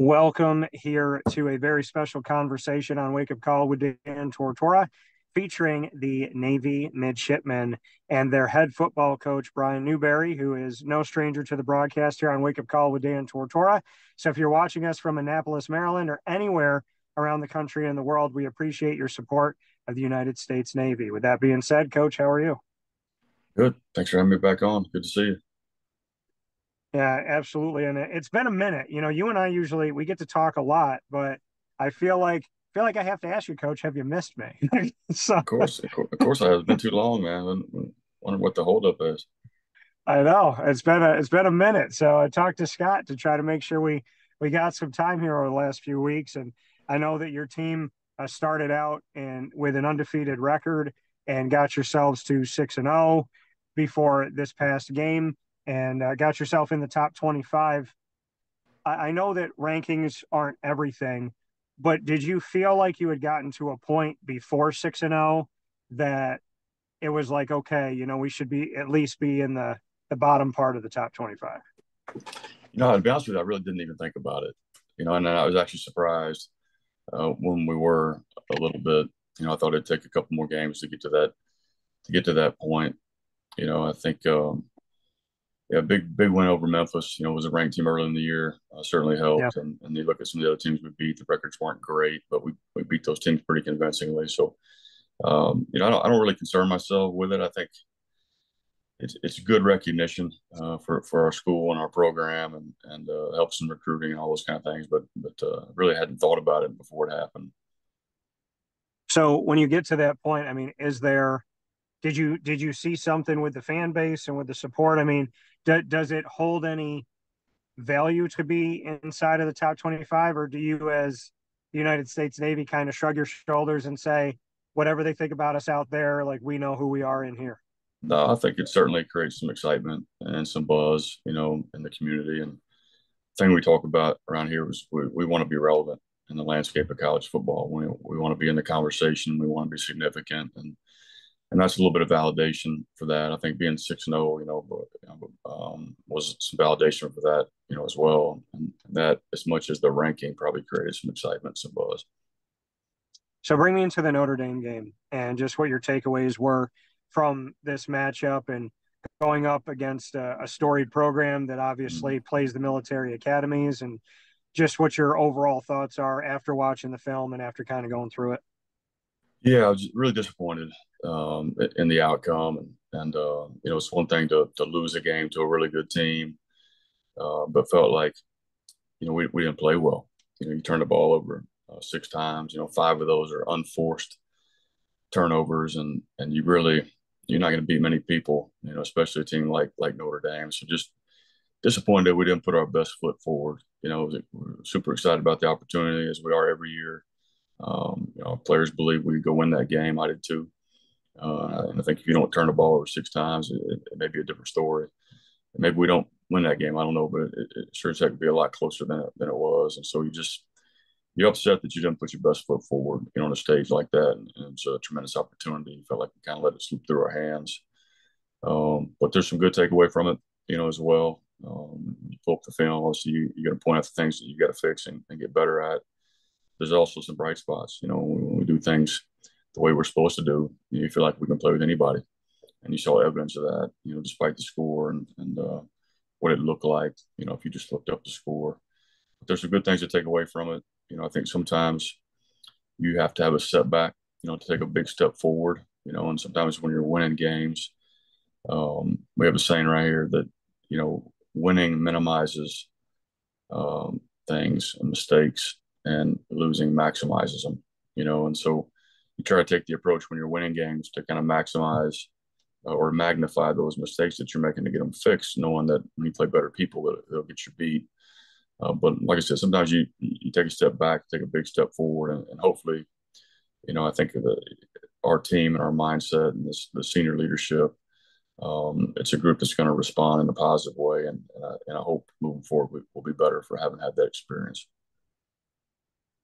Welcome here to a very special conversation on Wake Up Call with Dan Tortora, featuring the Navy midshipmen and their head football coach, Brian Newberry, who is no stranger to the broadcast here on Wake Up Call with Dan Tortora. So if you're watching us from Annapolis, Maryland, or anywhere around the country and the world, we appreciate your support of the United States Navy. With that being said, Coach, how are you? Good. Thanks for having me back on. Good to see you. Yeah, absolutely. And it's been a minute. You and I usually we get to talk a lot, but I feel like I have to ask you, Coach, have you missed me? So Of course, I have. It's been too long, man. Wonder what the holdup is. I know it's been a minute. So I talked to Scott to try to make sure we got some time here over the last few weeks. And I know that your team started out and with an undefeated record and got yourselves to 6-0 before this past game and got yourself in the top 25. I know that rankings aren't everything, but did you feel like you had gotten to a point before 6-0 that it was like, okay, we should be at least be in the bottom part of the top 25? To be honest with you, I really didn't even think about it. And I was actually surprised when we were a little bit. I thought it'd take a couple more games to get to that point. I think yeah, big win over Memphis. Was a ranked team early in the year. Certainly Yeah. helped. And you look at some of the other teams we beat. The records weren't great, but we beat those teams pretty convincingly. So I don't really concern myself with it. I think it's good recognition for our school and our program, and helps in recruiting and all those kind of things. But really hadn't thought about it before it happened. So when you get to that point, I mean, did you see something with the fan base and with the support? I mean, does it hold any value to be inside of the top 25, or do you, as the United States Navy, kind of shrug your shoulders and say, whatever they think about us out there, like we know who we are in here? No, I think it certainly creates some excitement and some buzz, in the community. And the thing we talk about around here is we want to be relevant in the landscape of college football. We want to be in the conversation. We want to be significant, and that's a little bit of validation for that. I think being 6-0, was some validation for that, as well. And that, as much as the ranking, probably created some excitement, some buzz. So bring me into the Notre Dame game and just what your takeaways were from this matchup and going up against a storied program that Mhm. obviously plays the military academies, and just what your overall thoughts are after watching the film and after kind of going through it. Yeah, I was really disappointed in the outcome, and it's one thing to lose a game to a really good team, but felt like we didn't play well. You turned the ball over 6 times. Five of those are unforced turnovers, and you're not going to beat many people. Especially a team like Notre Dame. So just disappointed that we didn't put our best foot forward. We're super excited about the opportunity, as we are every year. Players believe we could go win that game. I did too. And I think if you don't turn the ball over 6 times, it may be a different story. Maybe we don't win that game. I don't know, but it sure as heck could be a lot closer than it was. And so you're upset that you didn't put your best foot forward, on a stage like that. And it's a tremendous opportunity. You felt like we kind of let it slip through our hands. But there's some good takeaway from it, as well. You pull up the film, obviously you got to point out the things that you got to fix and get better at. There's also some bright spots. When we do things the way we're supposed to do, you feel like we can play with anybody. And you saw evidence of that, despite the score and what it looked like, if you just looked up the score. But there's some good things to take away from it. I think sometimes you have to have a setback, to take a big step forward, and sometimes when you're winning games, we have a saying right here that, winning minimizes things and mistakes, and losing maximizes them, and so you try to take the approach when you're winning games to kind of maximize or magnify those mistakes that you're making to get them fixed, knowing that when you play better people, they'll get you beat. But like I said, sometimes you take a step back, take a big step forward, and hopefully, I think our team and our mindset and the senior leadership, it's a group that's going to respond in a positive way, and I hope moving forward we'll be better for having had that experience.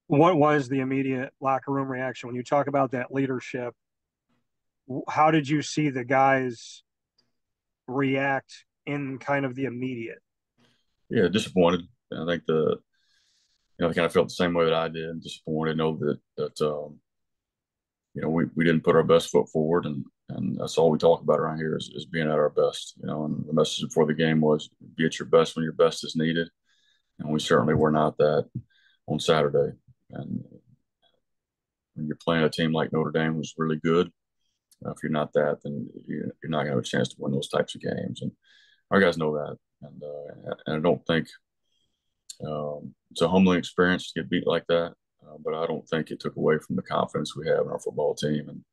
What was the immediate locker room reaction when you talk about that leadership? How did you see the guys react in kind of the immediate? Yeah, disappointed. I think they kind of felt the same way that I did, and disappointed. Know that we didn't put our best foot forward, and that's all we talk about around here is being at our best. And the message before the game was be at your best when your best is needed, and we certainly were not that on Saturday. And when you're playing a team like Notre Dame, who's really good, if you're not that, then you're not going to have a chance to win those types of games. And our guys know that, and I don't think it's a humbling experience to get beat like that. But I don't think it took away from the confidence we have in our football team. And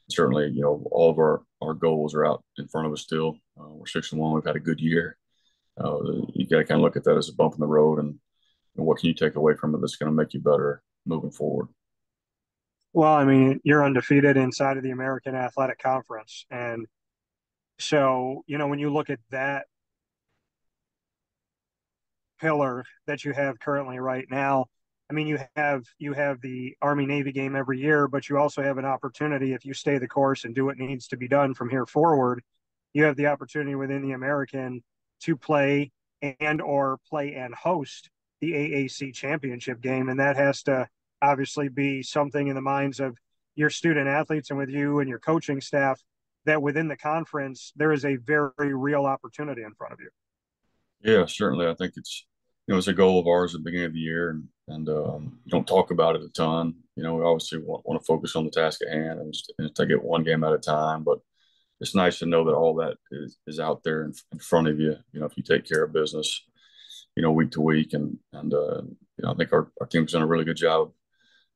certainly, all of our goals are out in front of us still. We're 6-1. We've had a good year. You got to kind of look at that as a bump in the road, and what can you take away from it that's going to make you better moving forward? Well, I mean, you're undefeated inside of the American Athletic Conference. And so, when you look at that pillar that you have currently right now, I mean, you have the Army Navy game every year, but you also have an opportunity if you stay the course and do what needs to be done from here forward. You have the opportunity within the American to play and host the AAC championship game, and that has to obviously be something in the minds of your student athletes and with you and your coaching staff that within the conference there is a very real opportunity in front of you. Yeah, certainly. I think it's a goal of ours at the beginning of the year, and you don't talk about it a ton. We obviously want to focus on the task at hand and take it one game at a time. But it's nice to know that all that is out there in front of you. If you take care of business, week to week, and I think our team's done a really good job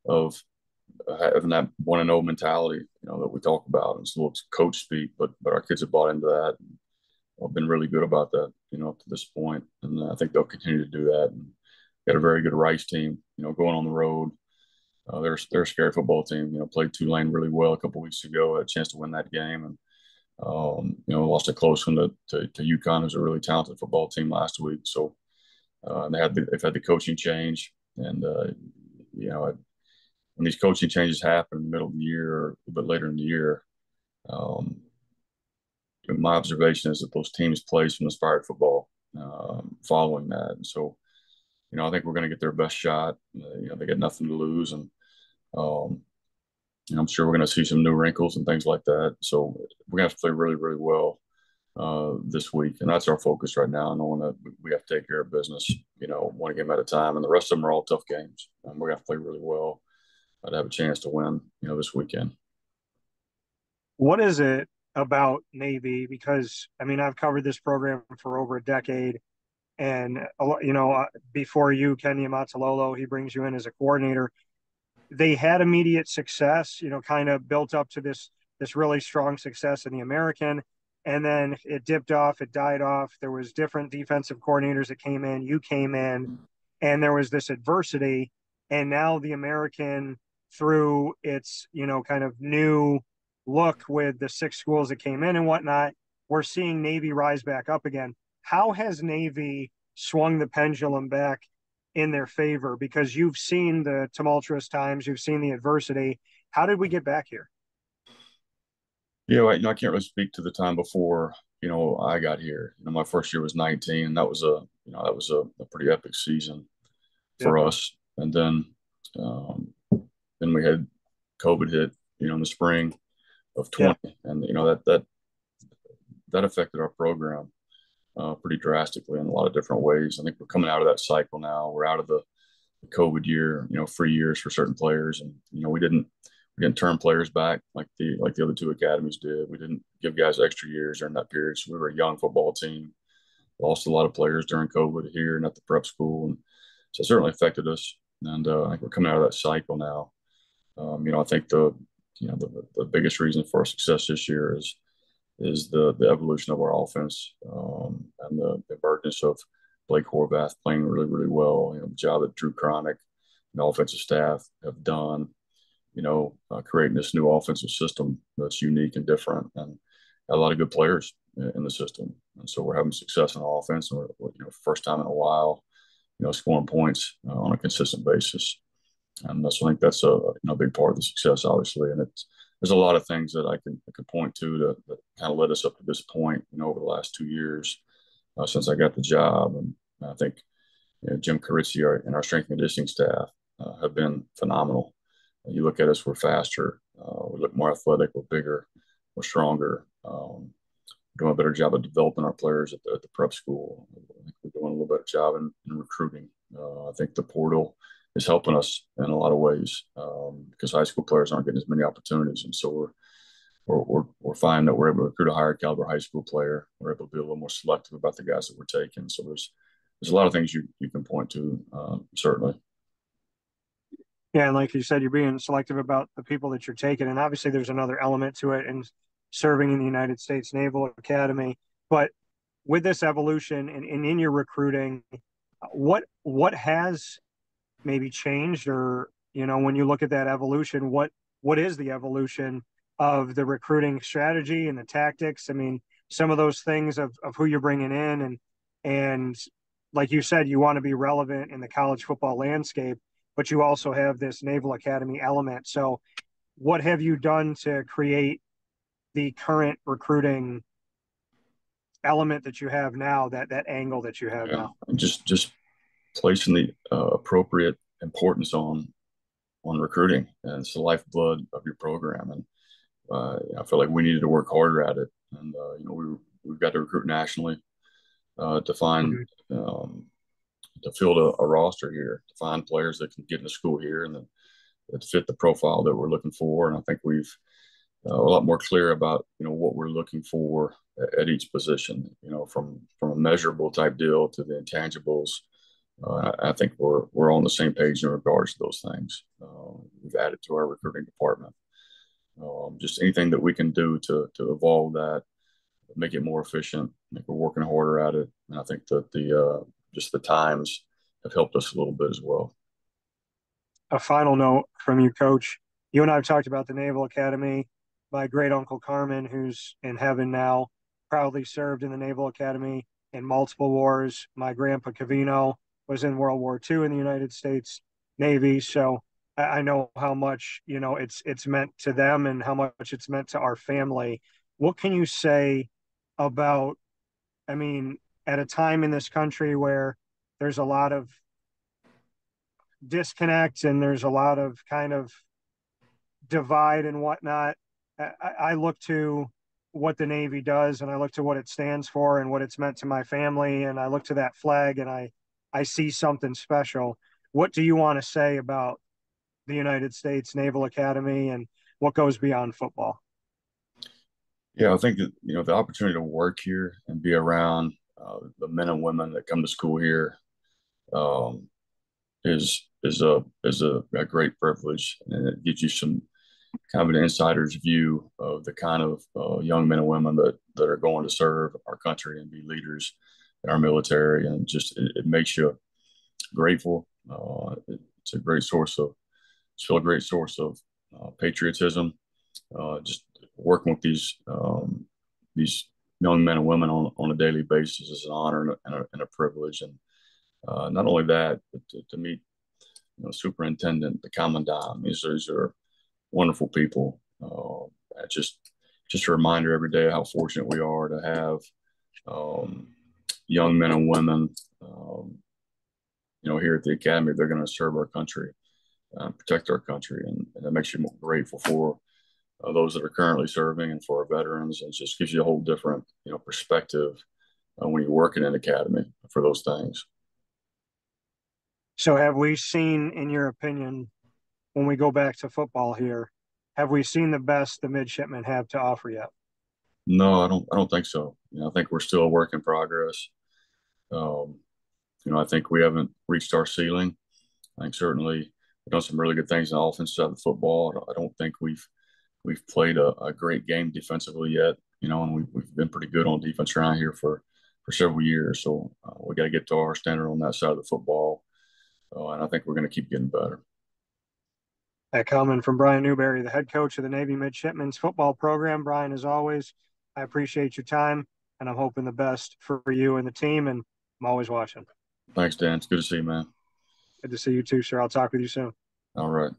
of having that 1-0 mentality, that we talk about. It's a little coach speak, but our kids have bought into that. I've been really good about that, up to this point, and I think they'll continue to do that. And got a very good Rice team, going on the road. They're a scary football team. Played Tulane really well a couple weeks ago. Had a chance to win that game, and lost a close one to UConn, who's a really talented football team last week. So they've had the coaching change, and when these coaching changes happen in the middle of the year or a little bit later in the year. My observation is that those teams play some inspired football following that. And so, I think we're going to get their best shot. They got nothing to lose. And I'm sure we're going to see some new wrinkles and things like that. So we're going to have to play really, really well this week. And that's our focus right now, knowing that we have to take care of business, one game at a time. And the rest of them are all tough games. And we're going to have to play really well to have a chance to win, this weekend. What is it about Navy? Because I mean, I've covered this program for over a decade, and before you, Kenya Matalolo, he brings you in as a coordinator. They had immediate success, kind of built up to this really strong success in the American, and then it dipped off, it died off. There was different defensive coordinators that came in, you came in, and there was this adversity, and now the American, through its kind of new look with the 6 schools that came in and whatnot, we're seeing Navy rise back up again. How has Navy swung the pendulum back in their favor? Because you've seen the tumultuous times, you've seen the adversity. How did we get back here? Yeah, I can't really speak to the time before, I got here. My first year was 19, and that was a pretty epic season for us. And then we had COVID hit, in the spring of 20, and that affected our program pretty drastically in a lot of different ways. I think we're coming out of that cycle now. We're out of the COVID year, free years for certain players, and we didn't turn players back like the other 2 academies did. We didn't give guys extra years during that period. So we were a young football team. Lost a lot of players during COVID here and at the prep school, and so it certainly affected us. And I think we're coming out of that cycle now. I think the biggest reason for our success this year is the evolution of our offense, and the emergence of Blake Horvath playing really, really well. The job that Drew Cronick and the offensive staff have done, creating this new offensive system that's unique and different, and a lot of good players in the system. And so we're having success in offense, and we're first time in a while, scoring points on a consistent basis. And so I think that's a big part of the success, obviously. And there's a lot of things that I can point to that kind of led us up to this point, over the last 2 years since I got the job. And I think Jim Carizzi and our strength and conditioning staff have been phenomenal. You look at us, we're faster, we look more athletic, we're bigger, we're stronger. Doing a better job of developing our players at the prep school. I think we're doing a little better job in recruiting. I think the portal is helping us in a lot of ways because high school players aren't getting as many opportunities, and so we're finding that we're able to recruit a higher caliber high school player. We're able to be a little more selective about the guys that we're taking. So there's a lot of things you can point to, certainly. Yeah, and like you said, you're being selective about the people that you're taking, and obviously there's another element to it in serving in the United States Naval Academy. But with this evolution and in your recruiting, what has maybe changed, or when you look at that evolution, what is the evolution of the recruiting strategy and the tactics? I mean, some of those things of who you're bringing in, and like you said, you want to be relevant in the college football landscape, but you also have this Naval Academy element. So what have you done to create the current recruiting element that you have now, that angle that you have now? Just placing the appropriate importance on recruiting, and it's the lifeblood of your program. And I feel like we needed to work harder at it. And we've got to recruit nationally to find to field a roster here, to find players that can get into school here and that fit the profile that we're looking for. And I think we've a lot more clear about what we're looking for at each position. From a measurable type deal to the intangibles. I think we're on the same page in regards to those things. We've added to our recruiting department. Just anything that we can do to evolve that, make it more efficient. I think we're working harder at it, and I think that the times have helped us a little bit as well. A final note from you, Coach. You and I have talked about the Naval Academy. My great uncle Carmen, who's in heaven now, proudly served in the Naval Academy in multiple wars. My grandpa Cavino was in World War II in the United States Navy, so I know how much it's meant to them and how much it's meant to our family. What can you say about? I mean, at a time in this country where there's a lot of disconnect and there's a lot of kind of divide and whatnot, I look to what the Navy does, and I look to what it stands for and what it's meant to my family, and I look to that flag and I see something special. What do you want to say about the United States Naval Academy and what goes beyond football? Yeah, I think that the opportunity to work here and be around the men and women that come to school here um, is a great privilege, and it gives you some kind of an insider's view of the kind of young men and women that are going to serve our country and be leaders in our military, and just it makes you grateful. It's a great source of still a great source of patriotism. Just working with these young men and women on a daily basis is an honor and a privilege. And not only that, but to meet superintendent, the commandant. These are wonderful people. Just a reminder every day how fortunate we are to have young men and women, here at the academy. They're going to serve our country, protect our country, and that makes you more grateful for those that are currently serving and for our veterans. And it just gives you a whole different, perspective when you're working in academy for those things. So have we seen, in your opinion, when we go back to football here, have we seen the best the midshipmen have to offer yet? No, I don't think so. I think we're still a work in progress. Um, I think we haven't reached our ceiling. I think certainly we've done some really good things in the offense side of football. I don't think we've played a great game defensively yet. And we've been pretty good on defense around here for several years. So we got to get to our standard on that side of the football, and I think we're going to keep getting better. That comment from Brian Newberry, the head coach of the Navy Midshipmen's football program. Brian, as always, I appreciate your time, and I'm hoping the best for you and the team, and I'm always watching. Thanks, Dan. It's good to see you, man. Good to see you too, sir. I'll talk with you soon. All right.